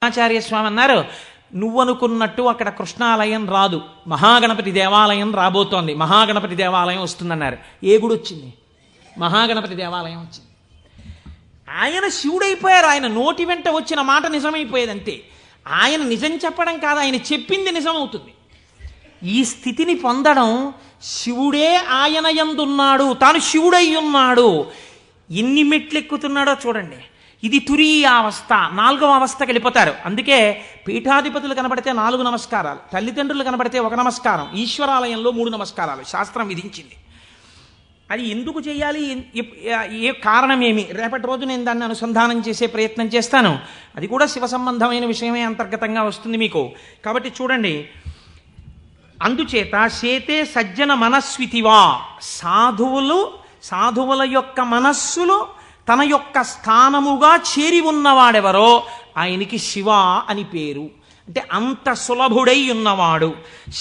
ఆచార్య స్వామి అన్నారు, నువ్వనుకున్నట్టు అక్కడ కృష్ణాలయం రాదు, మహాగణపతి దేవాలయం రాబోతోంది, మహాగణపతి దేవాలయం వస్తుందన్నారు. ఏ గుడి వచ్చింది? మహాగణపతి దేవాలయం వచ్చింది. ఆయన శివుడైపోయారు. ఆయన నోటి వెంట వచ్చిన మాట నిజమైపోయేది అంతే. ఆయన నిజం చెప్పడం కాదు, ఆయన చెప్పింది నిజమవుతుంది. ఈ స్థితిని పొందడం, శివుడే ఆయన యందున్నాడు, తాను శివుడై ఉన్నాడు. ఎన్ని మెట్లు ఎక్కుతున్నాడో చూడండి. ఇది తురీయ అవస్థ, 4వ అవస్థకి వెళ్ళిపోతారు. అందుకే పీఠాధిపతులు కనబడితే 4 నమస్కారాలు, తల్లిదండ్రులు కనబడితే 1 నమస్కారం, ఈశ్వరాలయంలో 3 నమస్కారాలు శాస్త్రం విధించింది. అది ఎందుకు చేయాలి, ఏ కారణమేమి, రేపటి రోజు నేను దాన్ని అనుసంధానం చేసే ప్రయత్నం చేస్తాను. అది కూడా శివ సంబంధమైన విషయమే అంతర్గతంగా వస్తుంది మీకు. కాబట్టి చూడండి, అందుచేత చేతే సజ్జన మనస్వితివా, సాధువుల యొక్క మనస్సులు తన యొక్క స్థానముగా చేరి ఉన్నవాడెవరో ఆయనకి శివ అని పేరు. అంటే అంత సులభుడై ఉన్నవాడు.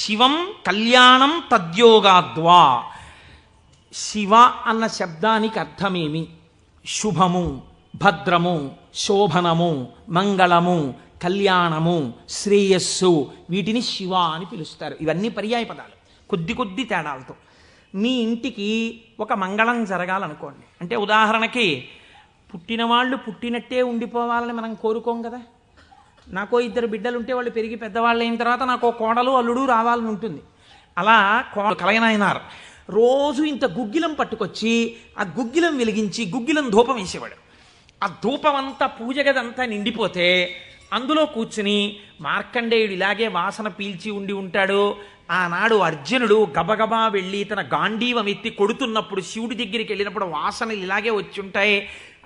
శివం కళ్యాణం తద్యోగాద్వా. శివ అన్న శబ్దానికి అర్థమేమి? శుభము, భద్రము, శోభనము, మంగళము, కళ్యాణము, శ్రేయస్సు, వీటిని శివ అని పిలుస్తారు. ఇవన్నీ పర్యాయ పదాలు, కొద్ది తేడాలతో. మీ ఇంటికి ఒక మంగళం జరగాలనుకోండి, అంటే ఉదాహరణకి పుట్టినవాళ్ళు పుట్టినట్టే ఉండిపోవాలని మనం కోరుకోం కదా. నాకో 2 బిడ్డలు ఉంటే వాళ్ళు పెరిగి పెద్దవాళ్ళు అయిన తర్వాత నాకు కోడలు అల్లుడు రావాలని ఉంటుంది. అలా కలయనాయనారు రోజు ఇంత గుగ్గిలం పట్టుకొచ్చి ఆ గుగ్గిలం వెలిగించి గుగ్గిలం ధూపం వేసేవాడు. ఆ ధూపం అంతా పూజ గదంతా నిండిపోతే అందులో కూర్చుని మార్కండేయుడు ఇలాగే వాసన పీల్చి ఉండి ఉంటాడు. ఆనాడు అర్జునుడు గబగబా వెళ్ళి తన గాంధీవం ఎత్తి కొడుతున్నప్పుడు శివుడి దగ్గరికి వెళ్ళినప్పుడు వాసనలు ఇలాగే వచ్చి ఉంటాయి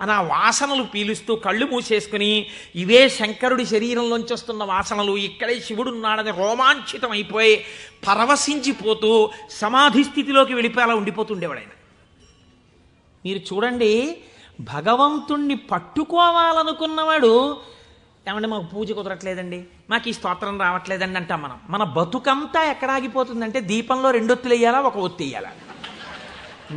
అని ఆ వాసనలు పీలుస్తూ కళ్ళు మూసేసుకుని, ఇవే శంకరుడి శరీరంలోంచి వస్తున్న వాసనలు, ఇక్కడే శివుడున్నాడని రోమాంచితం అయిపోయి పరవశించిపోతూ సమాధి స్థితిలోకి వెళ్ళిపోయేలా ఉండిపోతుండేవాడు ఆయన. మీరు చూడండి, భగవంతుణ్ణి పట్టుకోవాలనుకున్నవాడు, ఏమంటే మాకు పూజ కుదరట్లేదండి, మాకు ఈ స్తోత్రం రావట్లేదండి అంటాం మనం. మన బతుకంతా ఎక్కడ ఆగిపోతుందంటే దీపంలో 2 ఒత్తులు వేయాలా, 1 ఒత్తి వేయాలా.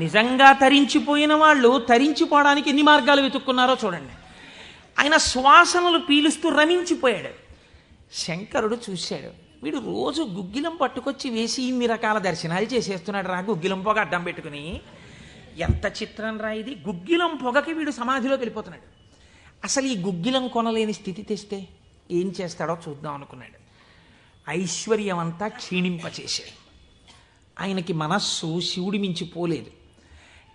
నిజంగా తరించిపోయిన వాళ్ళు తరించిపోవడానికి ఎన్ని మార్గాలు వెతుక్కున్నారో చూడండి. ఆయన సువాసనలు పీలుస్తూ రమించిపోయాడు. శంకరుడు చూశాడు, వీడు రోజు గుగ్గిలం పట్టుకొచ్చి వేసి ఇన్ని రకాల దర్శనాలు చేసేస్తున్నాడు రా, గుగ్గిలం పొగ అడ్డం పెట్టుకుని. ఎంత చిత్రం రా ఇది. గుగ్గిలం పొగకి వీడు సమాధిలోకి వెళ్ళిపోతున్నాడు. అసలు ఈ గుగ్గిలం కొనలేని స్థితి తెస్తే ఏం చేస్తాడో చూద్దాం అనుకున్నాడు. ఐశ్వర్యం అంతా క్షీణింపచేశాడు. ఆయనకి మనస్సు శివుడి మించి పోలేదు.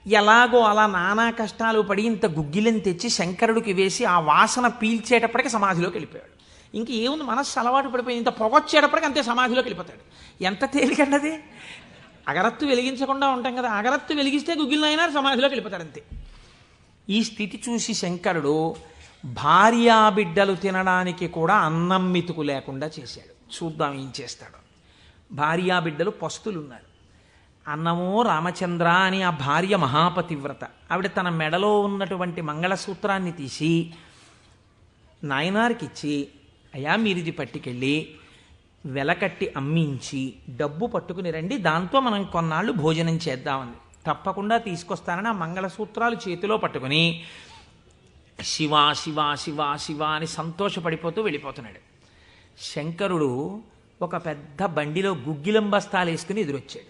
ఎలాగో అలా నానా కష్టాలు పడి ఇంత గుగ్గిలం తెచ్చి శంకరుడికి వేసి ఆ వాసన పీల్చేటప్పటికి సమాధిలోకి వెళ్ళిపోయాడు. ఇంక ఏముంది, మనస్సు అలవాటు పడిపోయింది. ఇంత పొగొచ్చేటప్పటికి అంతే సమాధిలోకి వెళ్ళిపోతాడు. ఎంత తేలికండది. అగరత్తు వెలిగించకుండా ఉంటాం కదా, అగరత్తు వెలిగిస్తే గుగ్గిలం అయినా సమాధిలోకి వెళ్ళిపోతాడు అంతే. ఈ స్థితి చూసి శంకరుడు భార్యాబిడ్డలు తినడానికి కూడా అన్నం మెతుకు లేకుండా చేశాడు. చూద్దాం ఏం చేస్తాడు. భార్యాబిడ్డలు పస్తులున్నారు. అన్నమో రామచంద్ర అని ఆ భార్య మహాపతివ్రత. ఆవిడ తన మెడలో ఉన్నటువంటి మంగళసూత్రాన్ని తీసి నాయనారికి ఇచ్చి, అయ్యా మీరిది పట్టుకెళ్ళి వెలకట్టి అమ్మించి డబ్బు పట్టుకుని రండి, దాంతో మనం కొన్నాళ్ళు భోజనం చేద్దామని. తప్పకుండా తీసుకొస్తానని ఆ మంగళసూత్రాలు చేతిలో పట్టుకుని శివ శివ శివ శివ అని సంతోషపడిపోతూ వెళ్ళిపోతున్నాడు. శంకరుడు ఒక పెద్ద బండిలో గుగ్గిలం బస్తాలు వేసుకుని ఎదురొచ్చాడు.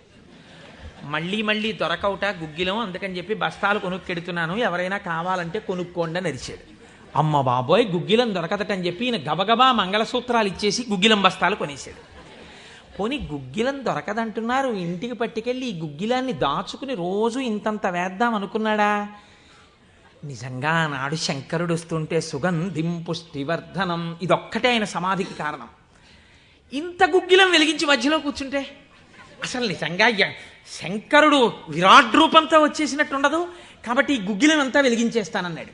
మళ్ళీ దొరకవుట గుగ్గిలం, అందుకని చెప్పి బస్తాలు కొనుక్కెడుతున్నాను, ఎవరైనా కావాలంటే కొనుక్కోండి అని అరిచాడు. అమ్మ బాబోయ్, గుగ్గిలం దొరకదటని చెప్పి ఈయన గబగబా మంగళసూత్రాలు ఇచ్చేసి గుగ్గిలం బస్తాలు కొనేశాడు. పోనీ గుగ్గిలం దొరకదంటున్నారు, ఇంటికి పట్టుకెళ్ళి ఈ గుగ్గిలాన్ని దాచుకుని రోజు ఇంతంత వేద్దాం అనుకున్నాడా? నిజంగా నాడు శంకరుడు వస్తుంటే సుగంధిం పుష్టివర్ధనం, ఇదొక్కటే ఆయన సమాధికి కారణం. ఇంత గుగ్గిలం వెలిగించి మధ్యలో కూర్చుంటే అసలు నిజంగా శంకరుడు విరాట్ రూపంతో వచ్చేసినట్టు ఉండదు. కాబట్టి ఈ గుగ్గిలం అంతా వెలిగించేస్తానన్నాడు.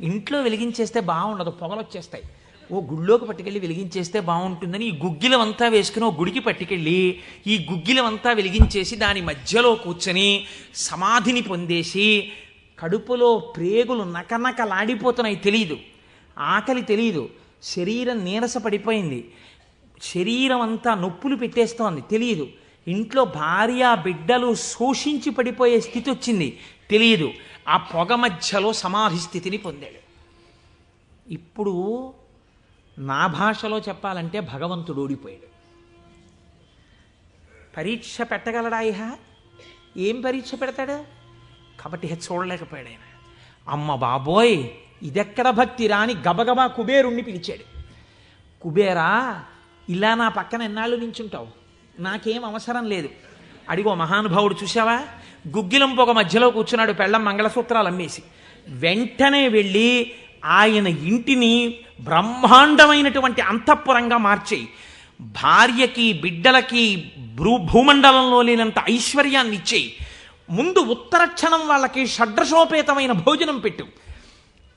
ఇంట్లో వెలిగించేస్తే బాగుండదు, పొగలు వచ్చేస్తాయి. ఓ గుళ్ళోకి పట్టుకెళ్ళి వెలిగించేస్తే బాగుంటుందని ఈ గుగ్గిలం అంతా వేసుకుని ఓ గుడికి పట్టుకెళ్ళి ఈ గుగ్గిలం అంతా వెలిగించేసి దాని మధ్యలో కూర్చొని సమాధిని పొందేసి, కడుపులో ప్రేగులు నకనకలాడిపోతున్నాయి, తెలియదు, ఆకలి తెలియదు, శరీరం నీరస పడిపోయింది, శరీరం అంతా నొప్పులు పెట్టేస్తోంది, తెలియదు, ఇంట్లో భార్య బిడ్డలు శోషించి పడిపోయే స్థితి వచ్చింది, తెలియదు. ఆ పొగ మధ్యలో సమాధి స్థితిని పొందాడు. ఇప్పుడు నా భాషలో చెప్పాలంటే భగవంతుడు ఓడిపోయాడు. పరీక్ష పెట్టగలడా ఇహ? ఏం పరీక్ష పెడతాడు? కాబట్టి ఇహ చూడలేకపోయాడు ఆయన. అమ్మ బాబోయ్, ఇదెక్కడ భక్తి రాని గబగబా కుబేరుణ్ణి పిలిచాడు. కుబేరా, ఇలా నా పక్కన ఎన్నాళ్ళు నించుంటావు? నాకేం అవసరం లేదు. అడిగో మహానుభావుడు చూసావా, గుగ్గిలం పొగ మధ్యలో కూర్చున్నాడు, పెళ్ళం మంగళసూత్రాలు అమ్మేసి. వెంటనే వెళ్ళి ఆయన ఇంటిని బ్రహ్మాండమైనటువంటి అంతఃపురంగా మార్చేయి. భార్యకి బిడ్డలకి భూమండలంలో లేనంత ఐశ్వర్యాన్ని ఇచ్చేయి. ముందు ఉత్తర క్షణం వాళ్ళకి షడ్రశోపేతమైన భోజనం పెట్టు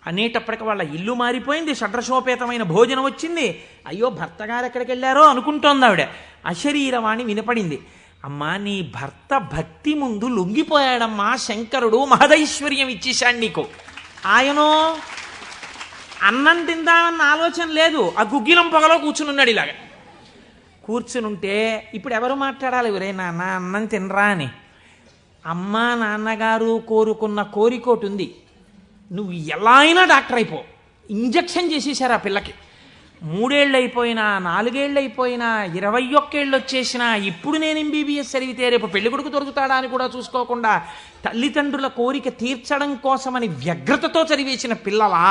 అనేటప్పటికి వాళ్ళ ఇల్లు మారిపోయింది. షడ్రశోపేతమైన భోజనం వచ్చింది. అయ్యో భర్త గారు ఎక్కడికి వెళ్ళారో అనుకుంటోంది ఆవిడ. అశరీరవాణి వినపడింది. అమ్మా, నీ భర్త భక్తి ముందు లొంగిపోయాడమ్మా. శంకరుడు మహదైశ్వర్యం ఇచ్చేశాడు నీకు. ఆయనో అన్నం తిందామన్న ఆలోచన లేదు. ఆ గుగ్గిలం పొగలో కూర్చునున్నాడు. ఇలాగా కూర్చునుంటే ఇప్పుడు ఎవరు మాట్లాడాలి? ఒరే నాన్న అన్నం తినరా అని. అమ్మా నాన్నగారు కోరుకున్న కోరికోటి ఉంది. నువ్వు ఎలా అయినా డాక్టర్ అయిపో. ఇంజక్షన్ చేసేశారు ఆ పిల్లకి. 3 ఏళ్ళు అయిపోయినా, 4 ఏళ్ళు అయిపోయినా, 21 ఏళ్ళు వచ్చేసినా, ఇప్పుడు నేను MBBS చదివితే రేపు పెళ్లి కొడుకు దొరుకుతాడా అని కూడా చూసుకోకుండా తల్లిదండ్రుల కోరిక తీర్చడం కోసమని వ్యగ్రతతో చదివేసిన పిల్లలా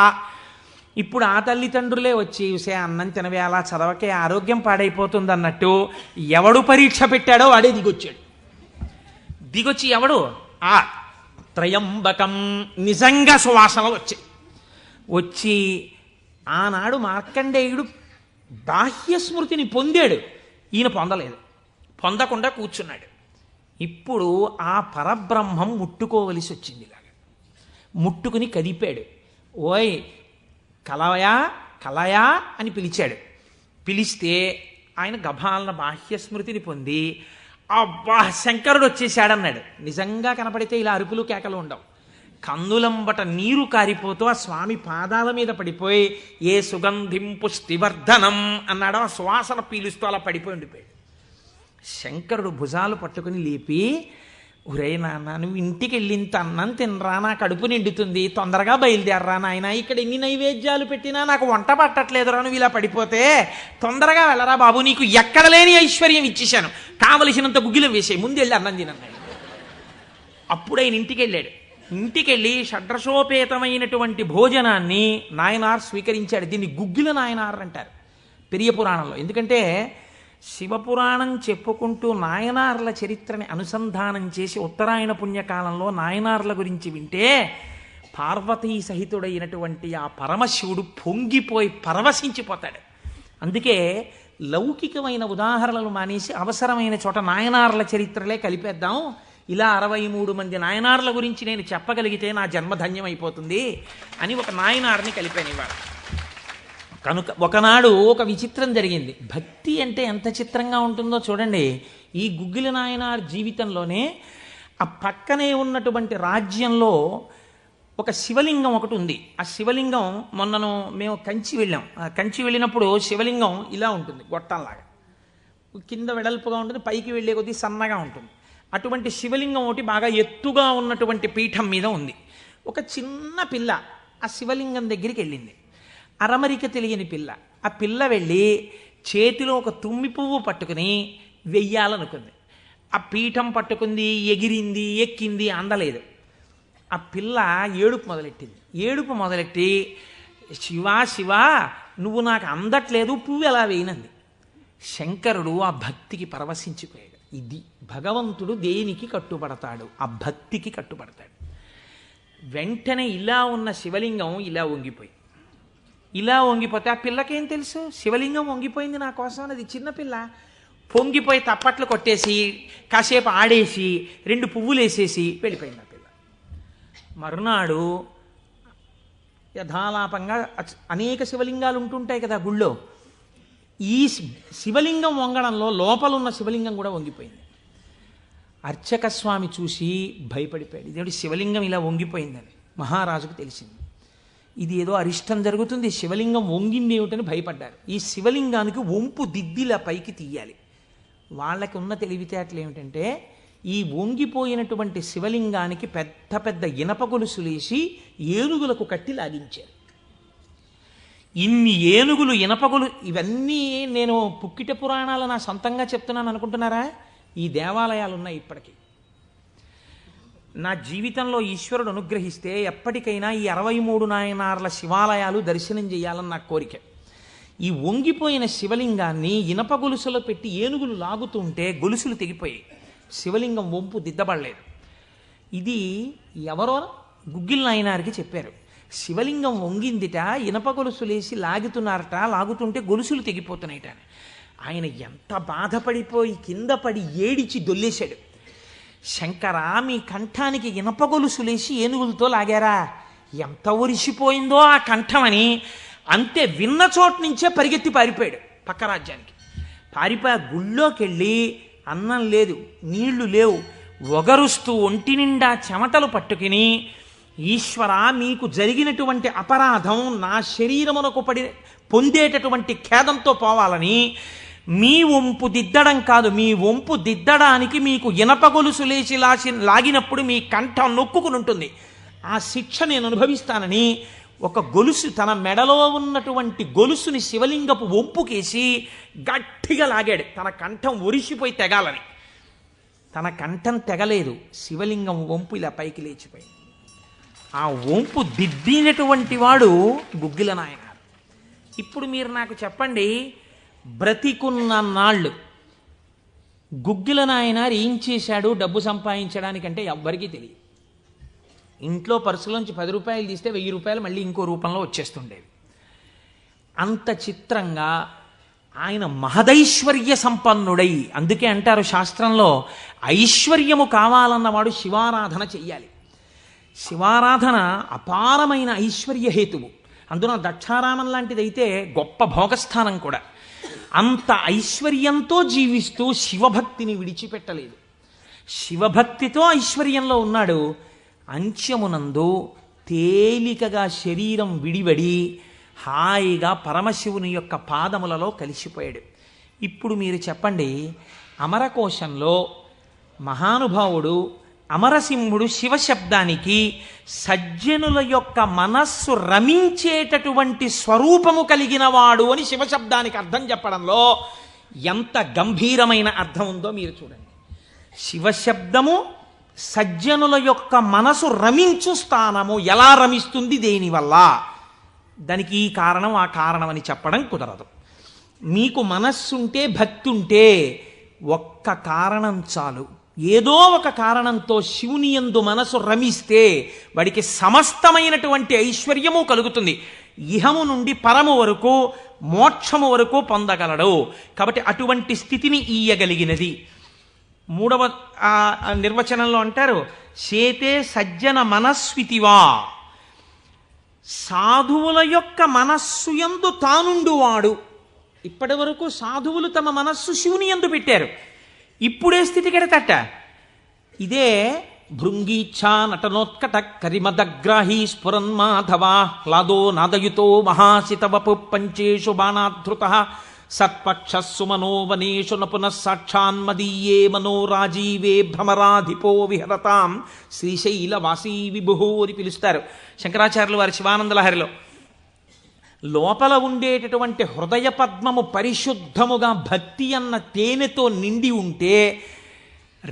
ఇప్పుడు ఆ తల్లిదండ్రులే వచ్చి చూసే అన్నం తినవే, అలా చదవకే ఆరోగ్యం పాడైపోతుంది అన్నట్టు ఎవడు పరీక్ష పెట్టాడో వాడే దిగొచ్చాడు. దిగొచ్చి ఎవడు? ఆ త్రయంబకం నిజంగా సువాసనలు వచ్చాయి. వచ్చి ఆనాడు మార్కండేయుడు బాహ్య స్మృతిని పొందాడు, ఈయన పొందలేదు. పొందకుండా కూర్చున్నాడు. ఇప్పుడు ఆ పరబ్రహ్మం ముట్టుకోవలసి వచ్చింది. ఇలాగా ముట్టుకుని కదిపాడు. ఓయ్ కలయా కలయా అని పిలిచాడు. పిలిస్తే ఆయన గభాలన బాహ్య స్మృతిని పొంది అబ్బా శంకరుడు వచ్చేసాడన్నాడు. నిజంగా కనపడితే ఇలా అరుపులు కేకలు ఉండవు. కందులంబట నీరు కారిపోతూ ఆ స్వామి పాదాల మీద పడిపోయి ఏ సుగంధిం పుష్టివర్ధనం అన్నాడు. ఆ సువాసన పీలుస్తూ అలా పడిపోయి ఉండిపోయాడు. శంకరుడు భుజాలు పట్టుకుని లేపి, ఒరే నాన్న, నువ్వు ఇంటికి వెళ్ళింత అన్నం తినరా, నా కడుపు నిండుతుంది, తొందరగా బయలుదేరరా నాయన, ఇక్కడ ఎన్ని నైవేద్యాలు పెట్టినా నాకు వంట పట్టట్లేదురా, నువ్వు ఇలా పడిపోతే తొందరగా వెళ్ళరా బాబు, నీకు ఎక్కడ లేని ఐశ్వర్యం ఇచ్చేశాను, కావలసినంత గుగ్గిలం వేసే, ముందు వెళ్ళి అన్నం తినన్నాడు. అప్పుడు ఆయన ఇంటికి వెళ్ళాడు. ఇంటికెళ్ళి షడ్రశోపేతమైనటువంటి భోజనాన్ని నాయనార్ స్వీకరించాడు. దీన్ని గుగ్గిల నాయనార్ అంటారు పెరియ పురాణంలో. ఎందుకంటే శివపురాణం చెప్పుకుంటూ నాయనార్ల చరిత్రని అనుసంధానం చేసి ఉత్తరాయణ పుణ్యకాలంలో నాయనార్ల గురించి వింటే పార్వతీ సహితుడైనటువంటి ఆ పరమశివుడు పొంగిపోయి పరవశించిపోతాడు. అందుకే లౌకికమైన ఉదాహరణలు మానేసి అవసరమైన చోట నాయనార్ల చరిత్రలే కలిపేద్దాం. ఇలా 63 మంది నాయనార్ల గురించి నేను చెప్పగలిగితే నా జన్మధన్యం అయిపోతుంది అని ఒక నాయనార్ని కలిపాను ఇవాళ. కనుక ఒకనాడు ఒక విచిత్రం జరిగింది. భక్తి అంటే ఎంత చిత్రంగా ఉంటుందో చూడండి. ఈ గుగ్గిల నాయనార్ జీవితంలోనే ఆ పక్కనే ఉన్నటువంటి రాజ్యంలో ఒక శివలింగం ఒకటి ఉంది. ఆ శివలింగం మొన్నను మేము కంచి వెళ్ళాం. ఆ కంచి వెళ్ళినప్పుడు శివలింగం ఇలా ఉంటుంది, గొట్టంలాగా కింద వెడల్పుగా ఉంటుంది, పైకి వెళ్ళే కొద్దీ సన్నగా ఉంటుంది. అటువంటి శివలింగం ఒకటి బాగా ఎత్తుగా ఉన్నటువంటి పీఠం మీద ఉంది. ఒక చిన్న పిల్ల ఆ శివలింగం దగ్గరికి వెళ్ళింది. అరమరిక తెలియని పిల్ల. ఆ పిల్ల వెళ్ళి చేతిలో ఒక తుమ్మి పువ్వు పట్టుకుని వెయ్యాలనుకుంది. ఆ పీఠం పట్టుకుంది, ఎగిరింది, ఎక్కింది, అందలేదు. ఆ పిల్ల ఏడుపు మొదలెట్టింది. ఏడుపు మొదలెట్టి శివా శివా నువ్వు నాకు అందట్లేదు, పువ్వు ఎలా వేయనంది. శంకరుడు ఆ భక్తికి పరవశించిపోయాడు. ఇది భగవంతుడు దేనికి కట్టుబడతాడు? ఆ భక్తికి కట్టుబడతాడు. వెంటనే ఇలా ఉన్న శివలింగం ఇలా వంగిపోతే ఆ పిల్లకేం తెలుసు? శివలింగం వంగిపోయింది నా కోసం అనేది. చిన్నపిల్ల పొంగిపోయి తప్పట్లు కొట్టేసి కాసేపు ఆడేసి 2 పువ్వులు వేసేసి వెళ్ళిపోయింది ఆ పిల్ల. మరునాడు యథాలాపంగా అనేక శివలింగాలు ఉంటుంటాయి కదా గుళ్ళో. ఈ శివలింగం వంగడంలో లోపలున్న శివలింగం కూడా వంగిపోయింది. అర్చక స్వామి చూసి భయపడిపోయాడు. ఇదేంటి శివలింగం ఇలా వంగిపోయిందని మహారాజుకు తెలిసింది. ఇది ఏదో అరిష్టం జరుగుతుంది, శివలింగం వంగింది ఏమిటని భయపడ్డారు. ఈ శివలింగానికి వంపు దిద్దిలా పైకి తీయాలి. వాళ్ళకి ఉన్న తెలివితేటలు ఏమిటంటే ఈ వంగిపోయినటువంటి శివలింగానికి పెద్ద పెద్ద ఇనప గొలుసులేసి ఏనుగులకు కట్టి లాగించారు. ఇన్ని ఏనుగులు ఇనపగులు ఇవన్నీ నేను పుక్కిట పురాణాలు నా సొంతంగా చెప్తున్నాను అనుకుంటున్నారా? ఈ దేవాలయాలు ఉన్నాయి ఇప్పటికీ. నా జీవితంలో ఈశ్వరుడు అనుగ్రహిస్తే ఎప్పటికైనా ఈ 63 నాయనార్ల శివాలయాలు దర్శనం చేయాలని నా కోరిక. ఈ వంగిపోయిన శివలింగాన్ని ఇనప గొలుసులో పెట్టి ఏనుగులు లాగుతుంటే గొలుసులు తెగిపోయాయి. శివలింగం వంపు దిద్దబడలేదు. ఇది ఎవరో గుగ్గిల్ నాయనారికి చెప్పారు. శివలింగం వంగిందిట, ఇనప గొలుసులేసి లాగుతుంటే గొలుసులు తెగిపోతున్నాయిట. ఆయన ఎంత బాధపడిపోయి కింద పడి ఏడిచి దొల్లేశాడు. శంకరా, మీ కంఠానికి ఇనప గొలుసులేసి ఏనుగులతో లాగారా? ఎంత ఒరిసిపోయిందో ఆ కంఠమని. అంతే, విన్న చోటు నుంచే పరిగెత్తి పారిపోయాడు పక్క రాజ్యానికి. పారిపోయి గుళ్ళోకి వెళ్ళి అన్నం లేదు, నీళ్లు లేవు, ఒగరుస్తూ ఒంటి నిండా చెమటలు పట్టుకుని, ఈశ్వర, మీకు జరిగినటువంటి అపరాధం నా శరీరమునకు పొందేటటువంటి ఖేదంతో పోవాలని మీ వంపు దిద్దడం కాదు, మీ వంపు దిద్దడానికి మీకు ఇనప గొలుసు లేచి లాగినప్పుడు మీ కంఠం నొక్కుకుని ఉంటుంది, ఆ శిక్ష నేను అనుభవిస్తానని ఒక గొలుసు, తన మెడలో ఉన్నటువంటి గొలుసుని శివలింగపు వంపుకేసి గట్టిగా లాగాడు, తన కంఠం ఒరిసిపోయి తెగాలని. తన కంఠం తెగలేదు, శివలింగం వంపు ఇలా పైకి లేచిపోయింది. ఆ వంపు దిద్దినటువంటి వాడు గుగ్గిల నాయనారు. ఇప్పుడు మీరు నాకు చెప్పండి, బ్రతికున్న నాళ్ళు గుగ్గిల నాయనారు ఏం చేశాడు డబ్బు సంపాదించడానికంటే ఎవ్వరికీ తెలియదు. ఇంట్లో పర్సులోంచి 10 రూపాయలు తీస్తే 1000 రూపాయలు మళ్ళీ ఇంకో రూపంలో వచ్చేస్తుండేవి. అంత చిత్రంగా ఆయన మహదైశ్వర్య సంపన్నుడై, అందుకే అంటారు శాస్త్రంలో, ఐశ్వర్యము కావాలన్నవాడు శివారాధన చెయ్యాలి. శివారాధన అపారమైన ఐశ్వర్య హేతువు. అందున దక్షారామం లాంటిదైతే గొప్ప భోగస్థానం కూడా. అంత ఐశ్వర్యంతో జీవిస్తూ శివభక్తిని విడిచిపెట్టలేదు. శివభక్తితో ఐశ్వర్యంలో ఉన్నాడు. అంత్యమునందు తేలికగా శరీరం విడివడి హాయిగా పరమశివుని యొక్క పాదములలో కలిసిపోయాడు. ఇప్పుడు మీరు చెప్పండి, అమరకోశంలో మహానుభావుడు అమరసింహుడు శివశబ్దానికి సజ్జనుల యొక్క మనస్సు రమించేటటువంటి స్వరూపము కలిగిన వాడు అని శివశబ్దానికి అర్థం చెప్పడంలో ఎంత గంభీరమైన అర్థం ఉందో మీరు చూడండి. శివశబ్దము సజ్జనుల యొక్క మనసు రమించు స్థానము. ఎలా రమిస్తుంది, దేనివల్ల? దానికి ఈ కారణం ఆ కారణం అని చెప్పడం కుదరదు. మీకు మనస్సుంటే, భక్తి ఉంటే ఒక్క కారణం చాలు. ఏదో ఒక కారణంతో శివుని యందు మనసు రమిస్తే వాడికి సమస్తమైనటువంటి ఐశ్వర్యము కలుగుతుంది. ఇహము నుండి పరము వరకు, మోక్షము వరకు పొందగలడు. కాబట్టి అటువంటి స్థితిని ఇయ్యగలిగినది. 3వ నిర్వచనంలో అంటారు, చేతే సజ్జన మనస్వితివా, సాధువుల యొక్క మనస్సు యందు తానుండువాడు. ఇప్పటి వరకు సాధువులు తమ మనస్సు శివుని యందు పెట్టారు. ఇప్పుడే స్థితి కెడతట. ఇదే భృంగీచ్ఛా నటనోత్కట కరిమదగ్రాహీ స్ఫురన్మాధవా హ్లాదో నాదయుతో మహాసితవపు పంచేషు బాణాధృత సత్పక్షస్సు మనోవనేషు నపునః సాక్షాన్మదీయే మనోరాజీవే భ్రమరాధిపో విహరతాం శ్రీశైలవాసీ విభుహో అని పిలుస్తారు శంకరాచార్యులు వారి శివానందలహరిలో. లోపల ఉండేటటువంటి హృదయ పద్మము పరిశుద్ధముగా భక్తి అన్న తేనెతో నిండి ఉంటే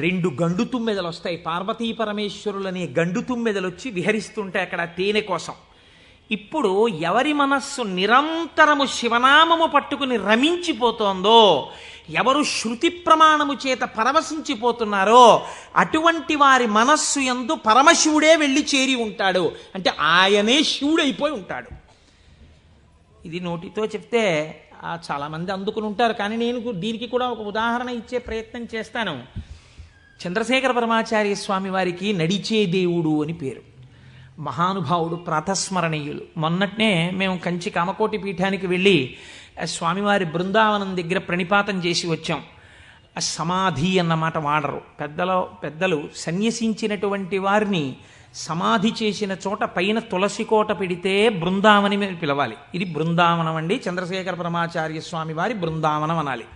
2 గండు తుమ్మెదలు వస్తాయి. పార్వతీ పరమేశ్వరులనే గండు తుమ్మెదలు వచ్చి విహరిస్తుంటాయి అక్కడ తేనె కోసం. ఇప్పుడు ఎవరి మనస్సు నిరంతరము శివనామము పట్టుకుని రమించిపోతోందో, ఎవరు శృతి ప్రమాణము చేత పరవశించిపోతున్నారో అటువంటి వారి మనస్సు యందు పరమశివుడే వెళ్ళి చేరి ఉంటాడు. అంటే ఆయనే శివుడైపోయి ఉంటాడు. ఇది నోటితో చెప్తే చాలామంది అందుకుని ఉంటారు, కానీ నేను దీనికి కూడా ఒక ఉదాహరణ ఇచ్చే ప్రయత్నం చేస్తాను. చంద్రశేఖర పరమాచార్య స్వామి వారికి నడిచే దేవుడు అని పేరు. మహానుభావుడు, ప్రాతస్మరణీయులు. మొన్నట్నే మేము కంచి కామకోటి పీఠానికి వెళ్ళి స్వామివారి బృందావనం దగ్గర ప్రణిపాతం చేసి వచ్చాం. సమాధి అన్నమాట వాడరు పెద్దలు. సన్యసించినటువంటి వారిని సమాధి చేసిన చోట పైన తులసి కోట పెడితే బృందావని మీద పిలవాలి. ఇది బృందావనం అండి, చంద్రశేఖర పరమాచార్య స్వామి వారి బృందావనం అనాలి.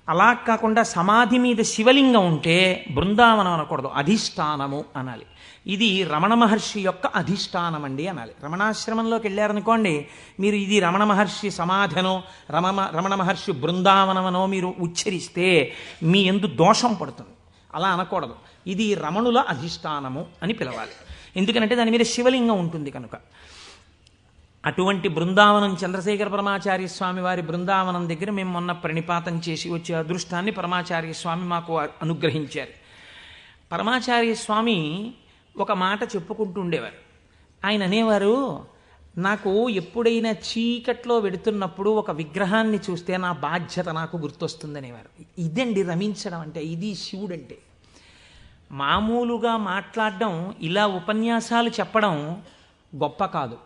అలా కాకుండా సమాధి మీద శివలింగం ఉంటే బృందావనం అనకూడదు, అధిష్టానము అనాలి. ఇది రమణ మహర్షి యొక్క అధిష్టానం అండి అనాలి. రమణాశ్రమంలోకి వెళ్ళారనుకోండి, మీరు ఇది రమణ మహర్షి సమాధనో రమణ మహర్షి బృందావనమనో మీరు ఉచ్చరిస్తే మీ యందు దోషం పడుతుంది. అలా అనకూడదు. ఇది రమణుల అధిష్టానము అని పిలవాలి. ఎందుకంటే దాని మీద శివలింగం ఉంటుంది కనుక. అటువంటి బృందావనం చంద్రశేఖర పరమాచార్య స్వామి వారి బృందావనం దగ్గర మేము మొన్న ప్రణిపాతం చేసి వచ్చే అదృష్టాన్ని పరమాచార్య స్వామి మాకు అనుగ్రహించారు. పరమాచార్య స్వామి ఒక మాట చెప్పుకుంటూ ఉండేవారు. ఆయన అనేవారు, నాకు ఎప్పుడైనా చీకట్లో వెడుతున్నప్పుడు ఒక విగ్రహాన్ని చూస్తే నా బాధ్యత నాకు గుర్తొస్తుందనేవారు. ఇదండి రమించడం అంటే, ఇది శివుడంటే. మామూలుగా మాట్లాడడం, ఇలా ఉపన్యాసాలు చెప్పడం గొప్ప కాదు.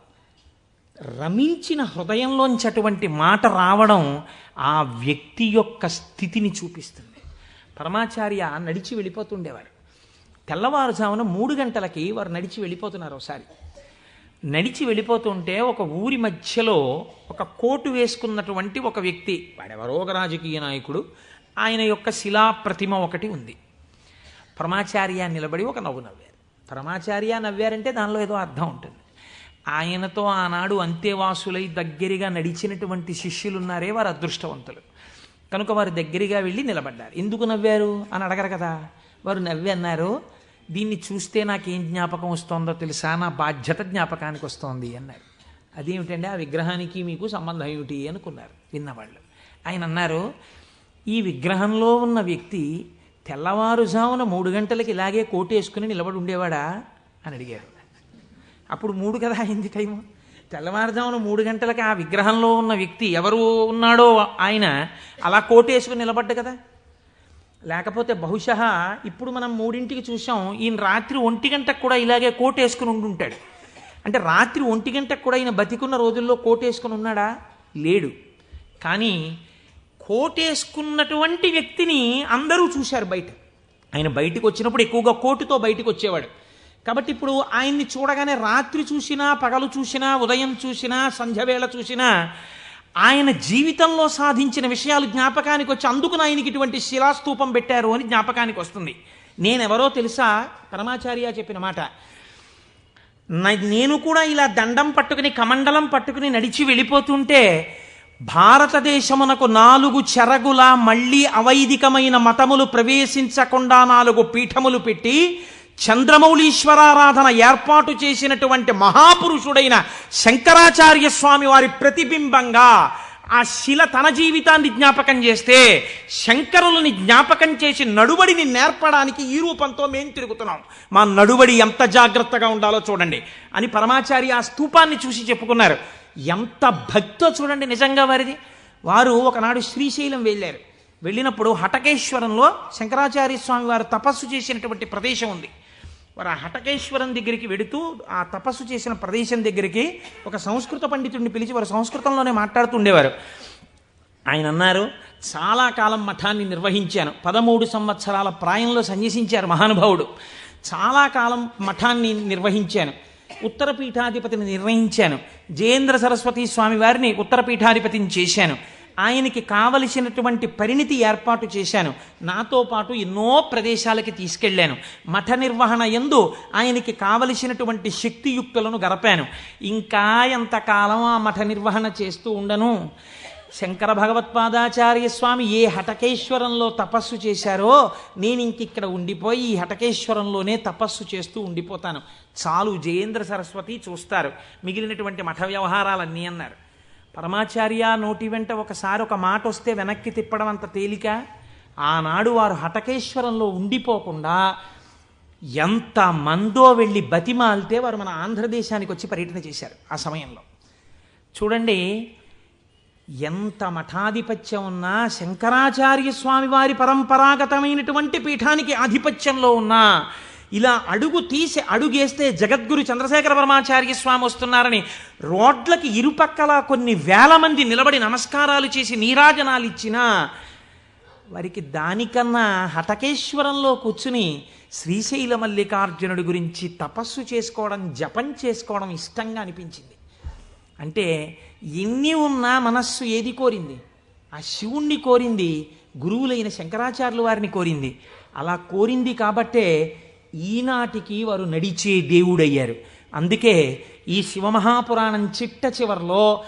రమించిన హృదయంలోంచి అటువంటి మాట రావడం ఆ వ్యక్తి యొక్క స్థితిని చూపిస్తుంది. పరమాచార్య నడిచి వెళ్ళిపోతుండేవారు. తెల్లవారుజామున 3 గంటలకి వారు నడిచి వెళ్ళిపోతున్నారు. ఒకసారి నడిచి వెళ్ళిపోతుంటే ఒక ఊరి మధ్యలో ఒక కోటు వేసుకున్నటువంటి ఒక వ్యక్తి, వాడెవరో ఒక రాజకీయ నాయకుడు, ఆయన యొక్క శిలాప్రతిమ ఒకటి ఉంది. పరమాచార్య నిలబడి ఒక నవ్వు నవ్వారు. పరమాచార్య నవ్వారంటే దానిలో ఏదో అర్థం ఉంటుంది. ఆయనతో ఆనాడు అంతేవాసులై దగ్గరగా నడిచినటువంటి శిష్యులున్నారే, వారు అదృష్టవంతులు కనుక వారు దగ్గరగా వెళ్ళి నిలబడ్డారు. ఎందుకు నవ్వారు అని అడగరు కదా. వారు నవ్వి అన్నారు, దీన్ని చూస్తే నాకేం జ్ఞాపకం వస్తుందో తెలుసా, నా బాధ్యత జ్ఞాపకానికి వస్తోంది అన్నారు. అదేమిటండి, ఆ విగ్రహానికి మీకు సంబంధం ఏమిటి అనుకున్నారు విన్నవాళ్ళు. ఆయన అన్నారు, ఈ విగ్రహంలో ఉన్న వ్యక్తి తెల్లవారుజామున 3 గంటలకి ఇలాగే కోటు వేసుకుని నిలబడి ఉండేవాడా అని అడిగారు. అప్పుడు 3 కదా అయింది టైము. తెల్లవారుజామున 3 గంటలకి ఆ విగ్రహంలో ఉన్న వ్యక్తి ఎవరు ఉన్నాడో ఆయన అలా కోటు వేసుకుని నిలబడ్డ కదా. లేకపోతే బహుశా ఇప్పుడు మనం 3ంటికి చూసాం, ఈయన రాత్రి 1 గంటకు కూడా ఇలాగే కోటు వేసుకుని ఉండుంటాడు. అంటే రాత్రి 1 గంటకు కూడా ఈయన బతికున్న రోజుల్లో కోటు వేసుకుని ఉన్నాడా? లేడు. కానీ కోటేసుకున్నటువంటి వ్యక్తిని అందరూ చూశారు బయట. ఆయన బయటకు వచ్చినప్పుడు ఎక్కువగా కోటుతో బయటకు వచ్చేవాడు. కాబట్టి ఇప్పుడు ఆయన్ని చూడగానే రాత్రి చూసినా, పగలు చూసినా, ఉదయం చూసినా, సంధ్యవేళ చూసినా ఆయన జీవితంలో సాధించిన విషయాలు జ్ఞాపకానికి వచ్చి, అందుకు ఆయనకి ఇటువంటి శిలాస్తూపం పెట్టారు అని జ్ఞాపకానికి వస్తుంది. నేనెవరో తెలుసా? పరమాచార్య చెప్పిన మాట. నేను కూడా ఇలా దండం పట్టుకుని కమండలం పట్టుకుని నడిచి వెళ్ళిపోతుంటే భారతదేశమునకు 4 చెరగుల మళ్ళీ అవైదికమైన మతములు ప్రవేశించకుండా 4 పీఠములు పెట్టి చంద్రమౌళీశ్వరారాధన ఏర్పాటు చేసినటువంటి మహాపురుషుడైన శంకరాచార్య స్వామి వారి ప్రతిబింబంగా ఆ శిల తన జీవితాన్ని జ్ఞాపకం చేస్తే, శంకరులని జ్ఞాపకం చేసి నడువడిని నేర్పడానికి ఈ రూపంతో మేము తిరుగుతున్నాం. మా నడువడి ఎంత జాగ్రత్తగా ఉండాలో చూడండి అని పరమాచార్య ఆ స్తూపాన్ని చూసి చెప్పుకున్నారు. ఎంత భక్తో చూడండి నిజంగా వారిది. వారు ఒకనాడు శ్రీశైలం వెళ్ళారు. వెళ్ళినప్పుడు హటకేశ్వరంలో శంకరాచార్య స్వామి వారు తపస్సు చేసినటువంటి ప్రదేశం ఉంది. వారు ఆ హటకేశ్వరం దగ్గరికి వెడుతూ ఆ తపస్సు చేసిన ప్రదేశం దగ్గరికి ఒక సంస్కృత పండితుడిని పిలిచి వారు సంస్కృతంలోనే మాట్లాడుతుండేవారు. ఆయన అన్నారు, చాలా కాలం మఠాన్ని నిర్వహించాను. 13 సంవత్సరాల ప్రాయంలో సన్యసించారు మహానుభావుడు. చాలా కాలం మఠాన్ని నిర్వహించాను. ఉత్తర పీఠాధిపతిని నిర్ణయించాను. జయేంద్ర సరస్వతి స్వామి వారిని ఉత్తర పీఠాధిపతిని చేశాను. ఆయనకి కావలసినటువంటి పరిణితి ఏర్పాటు చేశాను. నాతో పాటు ఎన్నో ప్రదేశాలకి తీసుకెళ్లాను. మఠ నిర్వహణ యందు ఆయనకి కావలసినటువంటి శక్తియుక్తులను గరపాను. ఇంకా ఎంతకాలం ఆ మఠ నిర్వహణ చేస్తూ ఉండను? శంకర భగవత్పాదాచార్య స్వామి ఏ హటకేశ్వరంలో తపస్సు చేశారో నేను ఇంకిక్కడ ఉండిపోయి ఈ హటకేశ్వరంలోనే తపస్సు చేస్తూ ఉండిపోతాను. చాలు, జయేంద్ర సరస్వతి చూస్తారు మిగిలినటువంటి మఠ వ్యవహారాలన్నీ అన్నారు. పరమాచార్య నోటి వెంట ఒకసారి ఒక మాట వస్తే వెనక్కి తిప్పడం అంత తేలిక. ఆనాడు వారు హటకేశ్వరంలో ఉండిపోకుండా ఎంత మందో వెళ్ళి బతిమాలితే వారు మన ఆంధ్రదేశానికి వచ్చి పర్యటన చేశారు. ఆ సమయంలో చూడండి, ఎంత మఠాధిపత్యం ఉన్నా, శంకరాచార్య స్వామి వారి పరంపరాగతమైనటువంటి పీఠానికి ఆధిపత్యంలో ఉన్నా, ఇలా అడుగేస్తే జగద్గురు చంద్రశేఖర పరమాచార్య స్వామి వస్తున్నారని రోడ్లకి ఇరుపక్కల కొన్ని వేల మంది నిలబడి నమస్కారాలు చేసి నీరాజనాలు ఇచ్చినా వారికి దానికన్నా హటకేశ్వరంలో కూర్చుని శ్రీశైల మల్లికార్జునుడి గురించి తపస్సు చేసుకోవడం, జపం చేసుకోవడం ఇష్టంగా అనిపించింది. అంటే ఎన్ని ఉన్నా మనస్సు ఏది కోరింది? ఆ శివుణ్ణి కోరింది గురువులైన శంకరాచార్యుల వారిని కోరింది. అలా కోరింది కాబట్టే ఈనాటికి వారు నడిచే దేవుడయ్యారు. అందుకే ఈ శివమహాపురాణం చిట్ట చివరిలో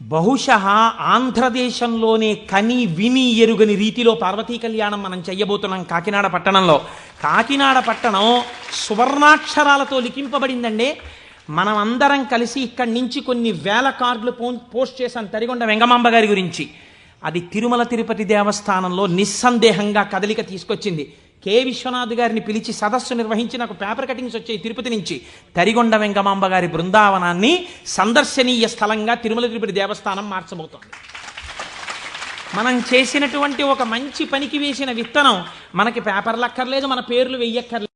బహుశः ఆంధ్రదేశంలోనే కని విని ఎరుగని రీతిలో పార్వతీ కళ్యాణం మనం చెయ్యబోతున్నాం కాకినాడ పట్టణంలో. కాకినాడ పట్టణం సువర్ణాక్షరాలతో లిఖింపబడిందండి. మనం అందరం కలిసి ఇక్కడి నుంచి కొన్ని వేల కార్డులు పోస్ట్ చేశాం తరిగొండ వెంగమాంబ గారి గురించి. అది తిరుమల తిరుపతి దేవస్థానంలో నిస్సందేహంగా కదలిక తీసుకొచ్చింది. కె విశ్వనాథ్ గారిని పిలిచి సదస్సు నిర్వహించి నాకు పేపర్ కటింగ్స్ వచ్చాయి తిరుపతి నుంచి. తరిగొండ వెంగమాంబ గారి బృందావనాన్ని సందర్శనీయ స్థలంగా తిరుమల తిరుపతి దేవస్థానం మార్చబోతోంది. మనం చేసినటువంటి ఒక మంచి పనికి వేసిన విత్తనం మనకి పేపర్లు అక్కర్లేదు, మన పేర్లు వెయ్యక్కర్లేదు.